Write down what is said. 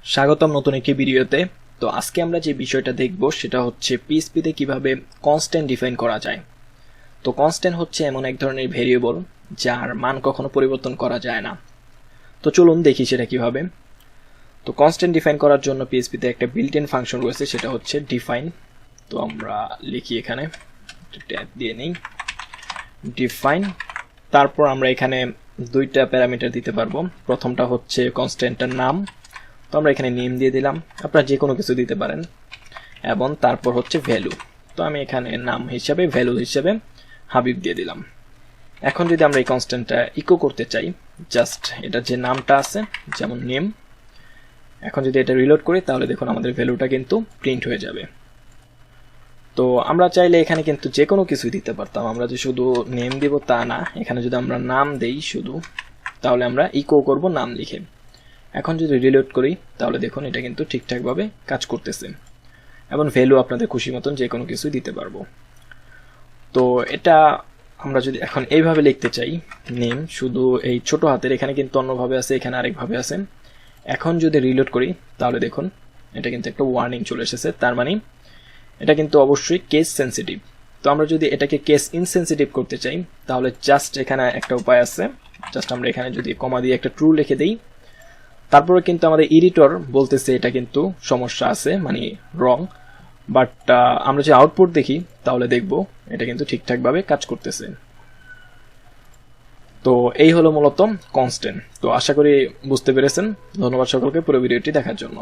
স্বাগতম নতুন একটি ভিডিওতে। তো আজকে আমরা যে বিষয়টা দেখব সেটা হচ্ছে পিএইচপিতে কিভাবে কনস্ট্যান্ট ডিফাইন করা যায়। তো কনস্ট্যান্ট হচ্ছে এমন এক ধরনের ভেরিয়েবল যার মান কখনো পরিবর্তন করা যায় না। তো চলুন দেখি সেটা কিভাবে। তো কনস্ট্যান্ট ডিফাইন করার জন্য পিএইচপিতে একটা বিল্ট ইন ফাংশন রয়েছে, সেটা হচ্ছে ডিফাইন। তো আমরা লিখি এখানে ট্যাব দিয়ে নেই ডিফাইন। তারপর আমরা এখানে দুইটা প্যারামিটার দিতে পারবো। প্রথমটা হচ্ছে কনস্ট্যান্টের নাম, তো আমরা এখানে নেম দিয়ে দিলাম, আপনারা যে কোনো কিছু দিতে পারেন। এবং তারপর হচ্ছে ভ্যালু, তো আমি এখানে নাম হিসাবে ভ্যালু হিসাবে হাবিব দিয়ে দিলাম। এখন যদি আমরা এই কনস্ট্যান্টটা ইকো করতে চাই, জাস্ট এটা যে নামটা আছে যেমন নেম, এখন যদি এটা রিলোড করি তাহলে দেখুন আমাদের ভ্যালুটা কিন্তু প্রিন্ট হয়ে যাবে। তো আমরা চাইলে এখানে কিন্তু যে কোনো কিছুই দিতে পারতাম, আমরা যে শুধু নেম দিব তা না, এখানে যদি আমরা নাম দেই শুধু, তাহলে আমরা ইকো করব নাম লিখে। এখন যদি রিলোড করি তাহলে দেখুন এটা কিন্তু ঠিকঠাকভাবে কাজ করতেছে এবং ভ্যালু আপনাদের খুশি মতন যে কোনো কিছু দিতে পারবো। তো এটা আমরা যদি এখন এইভাবে লিখতে চাই, নেম শুধু এই ছোট হাতের, এখানে কিন্তু অন্যভাবে আছে, এখানে আরেকভাবে আছে। এখন যদি রিলোড করি তাহলে দেখুন এটা কিন্তু একটা ওয়ার্নিং চলে এসেছে, তার মানে এটা কিন্তু অবশ্যই কেস সেন্সিটিভ। তো আমরা যদি এটাকে কেস ইনসেন্সিটিভ করতে চাই তাহলে জাস্ট এখানে একটা উপায় আছে, জাস্ট আমরা এখানে যদি কমা দিয়ে একটা ট্রু লিখে দিই, তারপরে কিন্তু আমাদের এডিটর বলতেছে এটা কিন্তু সমস্যা আছে, মানে রং। বাট আমরা যে আউটপুট দেখি তাহলে দেখব এটা কিন্তু ঠিকঠাকভাবে কাজ করতেছে। তো এই হলো মূলত কনস্ট্যান্ট। তো আশা করি বুঝতে পেরেছেন। ধন্যবাদ সকলকে পুরো ভিডিওটি দেখার জন্য।